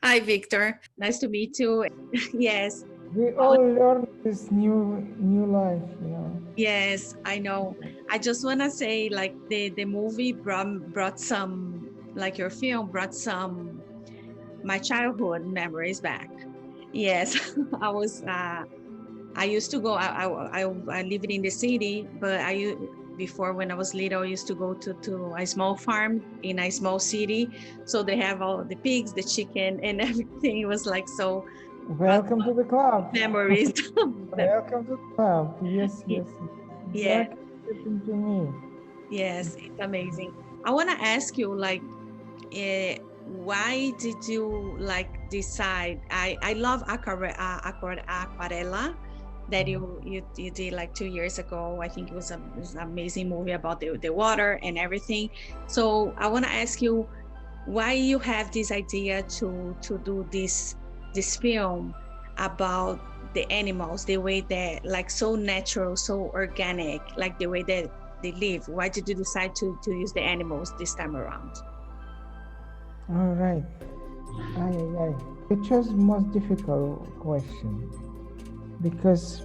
Hi, Victor. Nice to meet you. Yes. We all learn this new life, Yes, I know. I just want to say, like, the movie brought some, like your film brought some my childhood memories back. Yes, I used to go. I lived in the city, but before, when I was little, I used to go to a small farm in a small city. So they have all the pigs, the chicken, and everything. It was like so. Welcome to the club. Memories. Welcome to the club. Yes. Yeah. Exactly to me. Yes, it's amazing. I want to ask you, like, why did you like decide? I love aquarela that you did like 2 years ago. I think it was an amazing movie about the water and everything. So I want to ask you why you have this idea to do this film about the animals, the way that like so natural, so organic, like the way that they live. Why did you decide to use the animals this time around? All right. I chose the most difficult question because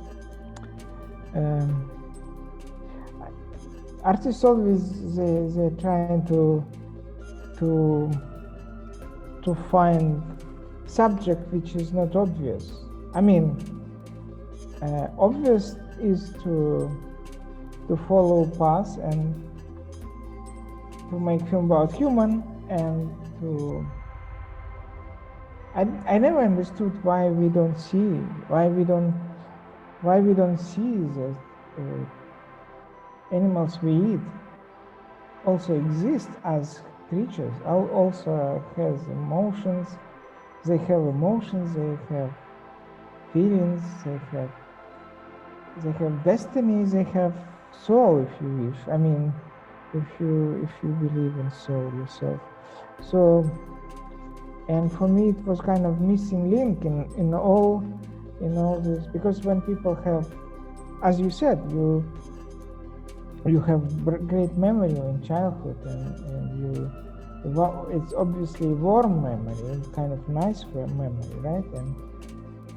artists always they're trying to find subject which is not obvious. I mean, obvious is to follow paths and to make film about human and to. I never understood why we don't see the animals we eat also exist as creatures. Also has emotions. They have emotions. They have feelings. They have destiny. They have soul, if you wish. I mean, if you believe in soul yourself. So, and for me, it was kind of missing link in all this, because when people have, as you said, you have great memory in childhood, and it's obviously warm memory, it's kind of nice memory, right?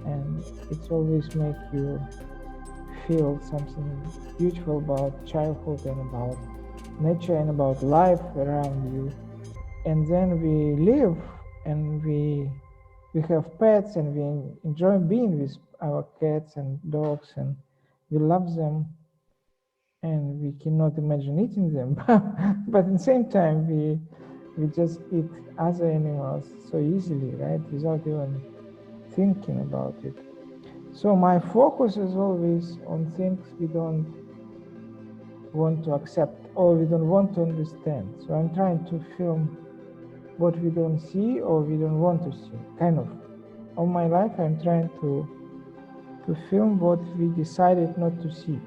And it's always make you feel something beautiful about childhood and about nature and about life around you. And then we live and we have pets and we enjoy being with our cats and dogs and we love them and we cannot imagine eating them. But at the same time, we just eat other animals so easily, right? Without even thinking about it. So my focus is always on things we don't want to accept or we don't want to understand. So I'm trying to film what we don't see or we don't want to see. Kind of. All my life I'm trying to film what we decided not to see.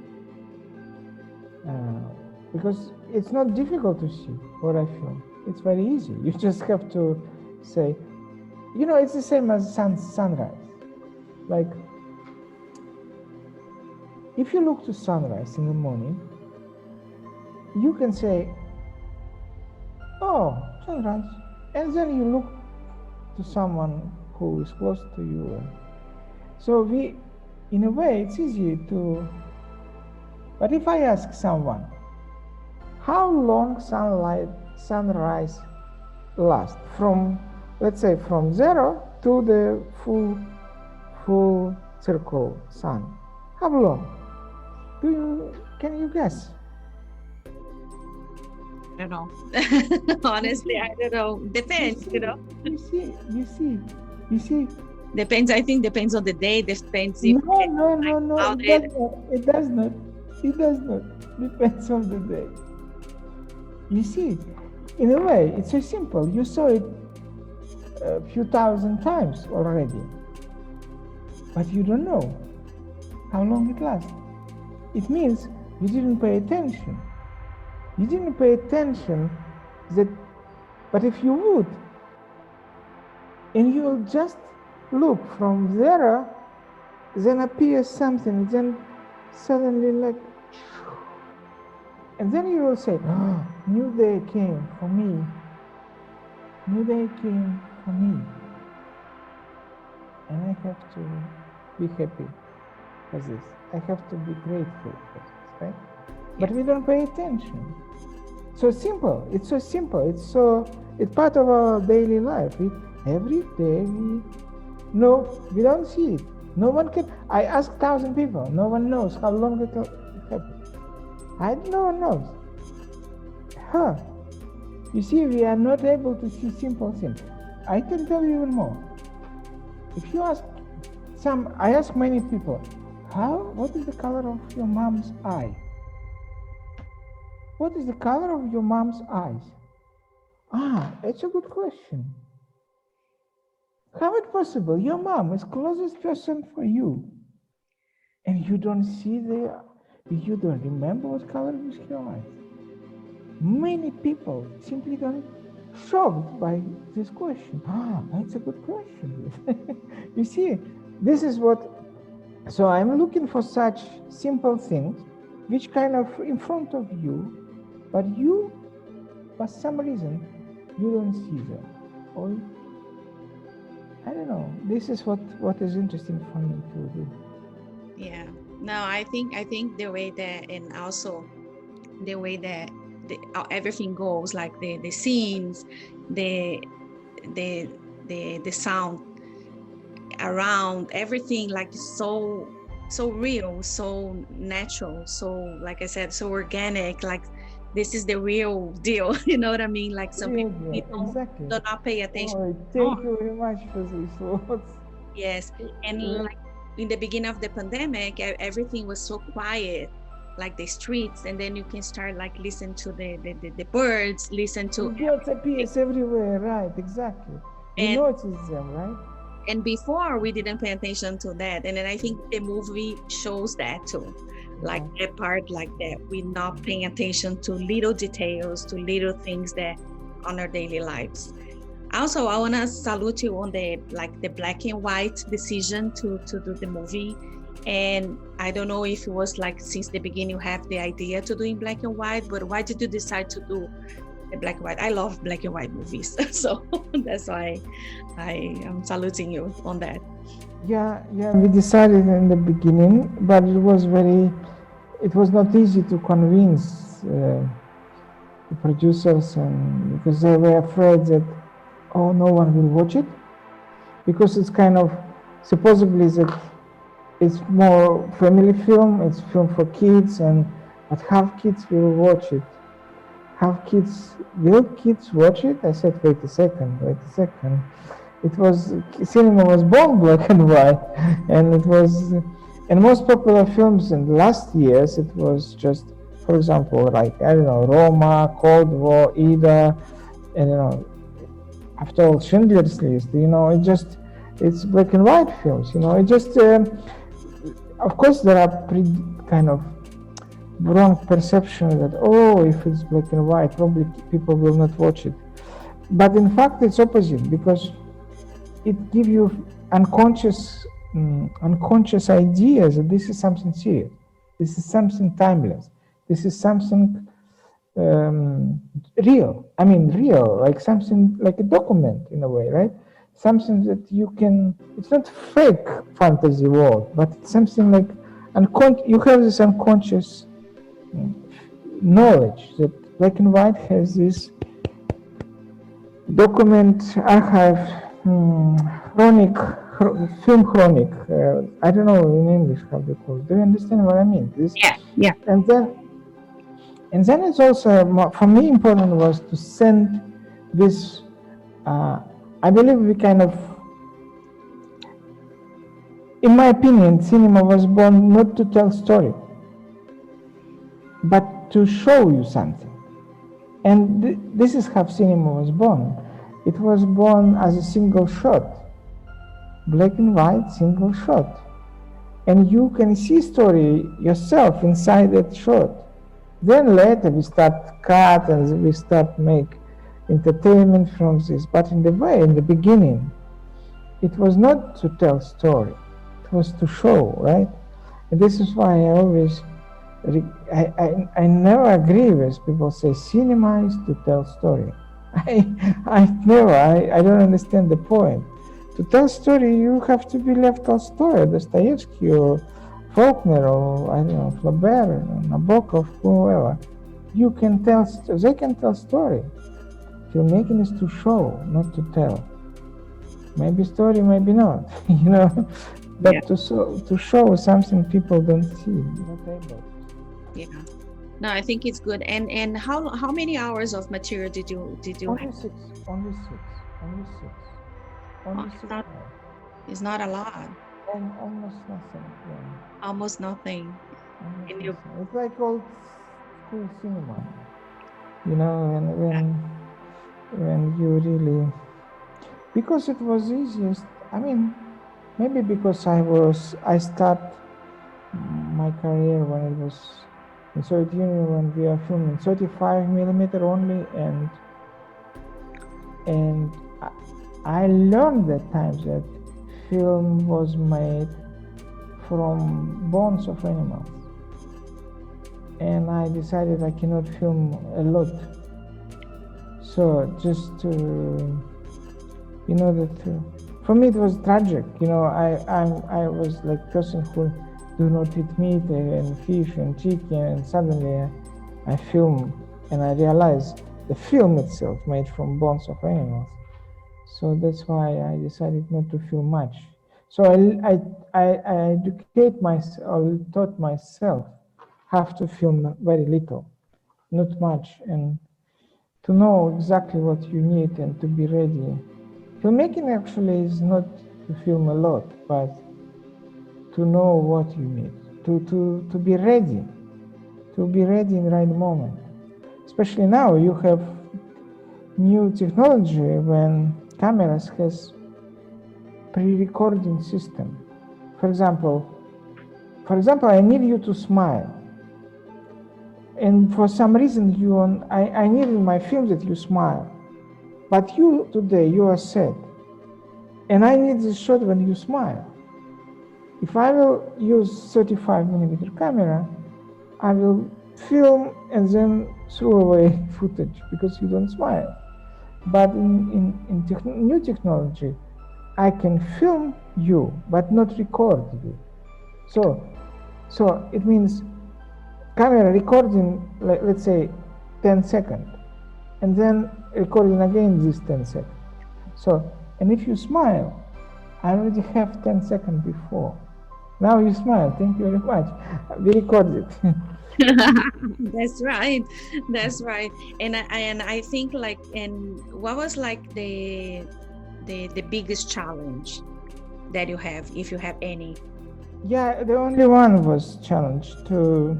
Because it's not difficult to see what I film. It's very easy. You just have to say, it's the same as sunrise. Like, if you look to sunrise in the morning, you can say, oh, sunrise. And then you look to someone who is close to you. So in a way, it's easy to, but if I ask someone, how long sunrise lasts from, let's say, from 0 to the full circle sun, how long? Can you guess? I don't know. Honestly, I don't know. Depends, You see, Depends, I think depends on the day, depends if No, it does not. It does not. Depends on the day. You see, in a way, it's so simple. You saw it a few thousand times already, but you don't know how long it lasts. It means you didn't pay attention. You didn't pay attention that, but if you would, and you'll just look from there, then appears something, then suddenly like, and then you will say, oh, new day came for me. New day came for me. And I have to be happy for this. I have to be grateful for this, right? But we don't pay attention. So simple. It's so simple. It's part of our daily life. Every day we don't see it. No one can. I ask 1,000 people. No one knows how long it happens. No one knows. You see, we are not able to see simple things. I can tell you even more. If you ask I ask many people, what is the color of your mom's eye? What is the color of your mom's eyes? It's a good question. How is it possible? Your mom is closest person for you, and you don't see you don't remember what color was your eyes. Many people simply got shocked by this question. That's a good question. You see, this is what. So I'm looking for such simple things, which kind of in front of you, but you, for some reason, you don't see them. Or I don't know. This is what is interesting for me to do. Yeah. No, I think the way that, and also the way that everything goes, like the scenes, the sound around, everything, like so real, so natural, so, like I said, so organic, like this is the real deal. You know what I mean? Like some people exactly. do not pay attention. Thank you very much for these thoughts. Yes, and like in the beginning of the pandemic, everything was so quiet, like the streets, and then you can start like listen to the birds, listen to birds appears everywhere, right? Exactly. You notice them, right? And before we didn't pay attention to that, and then I think the movie shows that too, like that part, like that we're not paying attention to little details, to little things that on our daily lives. Also, I want to salute you on the black and white decision to do the movie. And I don't know if it was like since the beginning you have the idea to do in black and white, but why did you decide to do the black and white? I love black and white movies, so that's why I am saluting you on that. Yeah, we decided in the beginning, but it was not easy to convince the producers, and because they were afraid that no one will watch it, because it's kind of supposedly that it's more family film, it's film for kids, but half kids will watch it. Will kids watch it? I said, wait a second. Cinema was born black and white, and most popular films in the last years, it was just, for example, like, I don't know, Roma, Cold War, Ida, and after all, Schindler's List, it's black and white films, of course, there are kind of wrong perception that, if it's black and white, probably people will not watch it. But in fact, it's opposite, because it gives you unconscious ideas that this is something serious. This is something timeless. This is something real. I mean, real, like something like a document in a way, right? Something that it's not fake fantasy world, but it's something like you have this unconscious knowledge that black and white has this document, archive, film chronic. I don't know in English how they call it. Do you understand what I mean? Yeah. And then it's also, for me, important was to send this. I believe we kind of in my opinion, cinema was born not to tell story, but to show you something. And this is how cinema was born. It was born as a single shot, black and white single shot. And you can see story yourself inside that shot. Then later we start cut and we start make entertainment from this. But in the beginning, it was not to tell story. It was to show, right? And this is why I always, I never agree with people say cinema is to tell story. I don't understand the point. To tell story, you have to be Lev Tolstoy, or Dostoevsky, or Faulkner, or I don't know, Flaubert, or Nabokov, whoever. You can tell, they can tell story. Filmmaking is to show, not to tell. Maybe story, maybe not, you know. But yeah. to show something people don't see, not able. Yeah. No, I think it's good. And how many hours of material did you Only have? six. It's not a lot. And almost nothing. Yeah. Almost nothing. It's like old school cinema. You know, when you really, because it was easiest. I mean, maybe because I start my career when it was in Soviet Union, when we are filming 35 millimeter only, and I learned at times that film was made from bones of animals, and I decided I cannot film a lot. So just to, you know, that for me it was tragic. You know, I was like person who do not eat meat and fish and chicken, and suddenly I film and I realized the film itself made from bones of animals. So that's why I decided not to film much. So I educate myself, or taught myself how to film very little, not much, and to know exactly what you need and to be ready. Filmmaking actually is not to film a lot, but to know what you need, to be ready in the right moment. Especially now you have new technology when cameras has pre-recording system. For example, I need you to smile, and for some reason I need in my film that you smile, but you today you are sad, and I need this shot when you smile. If I will use 35 millimeter camera, I will film and then throw away footage because you don't smile. But in new technology, I can film you but not record you. So it means camera recording, let's say 10 seconds, and then recording again this 10 seconds. So, and if you smile, I already have 10 seconds before. Now you smile, thank you very much. We recorded. That's right. And I think like, and what was like the biggest challenge that you have, if you have any? Yeah, the only one was challenge to.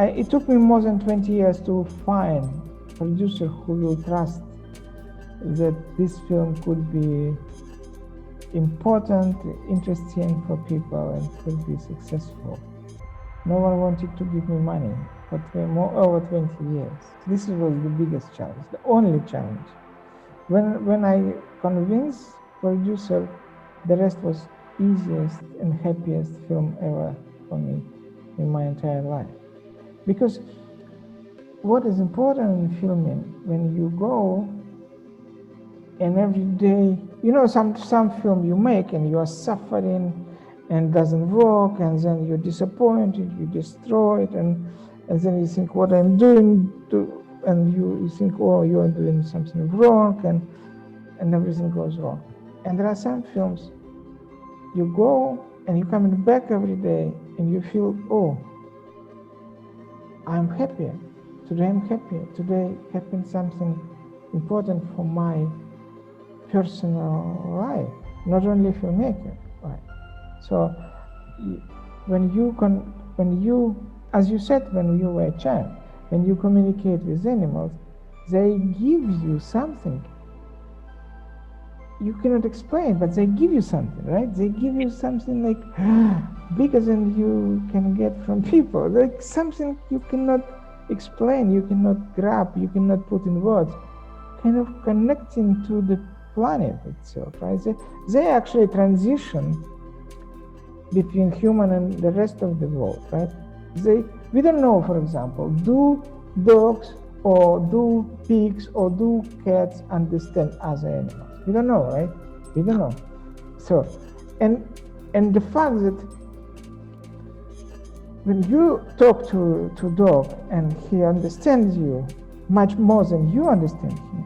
It took me more than 20 years to find a producer who will trust that this film could be important, interesting for people, and could be successful. No one wanted to give me money for over 20 years. This was the biggest challenge, the only challenge. When I convinced producer, the rest was easiest and happiest film ever for me in my entire life. Because what is important in filming, when you go and every day, you know, some film you make and you are suffering and doesn't work, and then you're disappointed, you destroy it, and then you think what I'm doing, and you think, oh, you are doing something wrong, and everything goes wrong. And there are some films you go and you're coming back every day and you feel, oh, I'm happier. Today I'm happier. Today happened something important for my personal life. not only filmmaker, right? So when you, as you said, when you were a child, when you communicate with animals, they give you something you cannot explain, but they give you something, right? They give you something like bigger than you can get from people, like something you cannot explain, you cannot grab, you cannot put in words, kind of connecting to the planet itself, right? They actually transition between human and the rest of the world, right? We don't know, for example, do dogs or do pigs or do cats understand other animals? We don't know, right? We don't know. So, and the fact that when you talk to dog and he understands you much more than you understand him,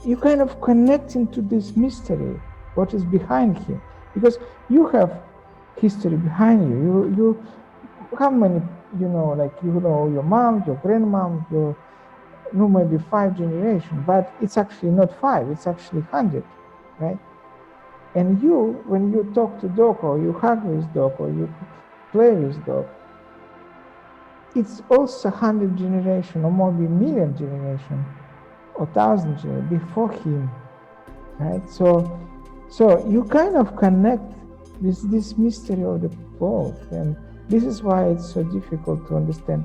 you kind of connect into this mystery, what is behind him, because you have history behind you. You how many, like your mom, your grandmom, maybe 5 generations, but it's actually not 5, it's actually 100, right? And when you talk to dog, or you hug with dog, or you play with dog, it's also 100 generation, or maybe million generation, or 1,000 generations before him, right? So you kind of connect with this mystery of the world, and this is why it's so difficult to understand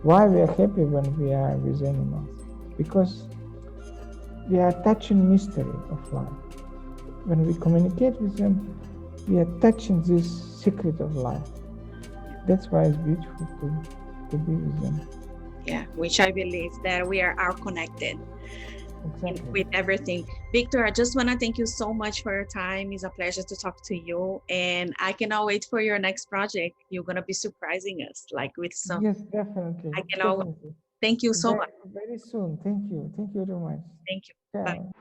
why we are happy when we are with animals, because we are touching mystery of life. When we communicate with them, we are touching this secret of life. That's why it's beautiful to be with them. Yeah, which I believe that we are connected. Exactly. With everything. Victor, I just want to thank you so much for your time. It's a pleasure to talk to you. And I cannot wait for your next project. You're going to be surprising us, like with some. Yes, definitely. I cannot wait. Definitely. Thank you so much. Very soon. Thank you. Thank you very much. Thank you. Bye. Ciao.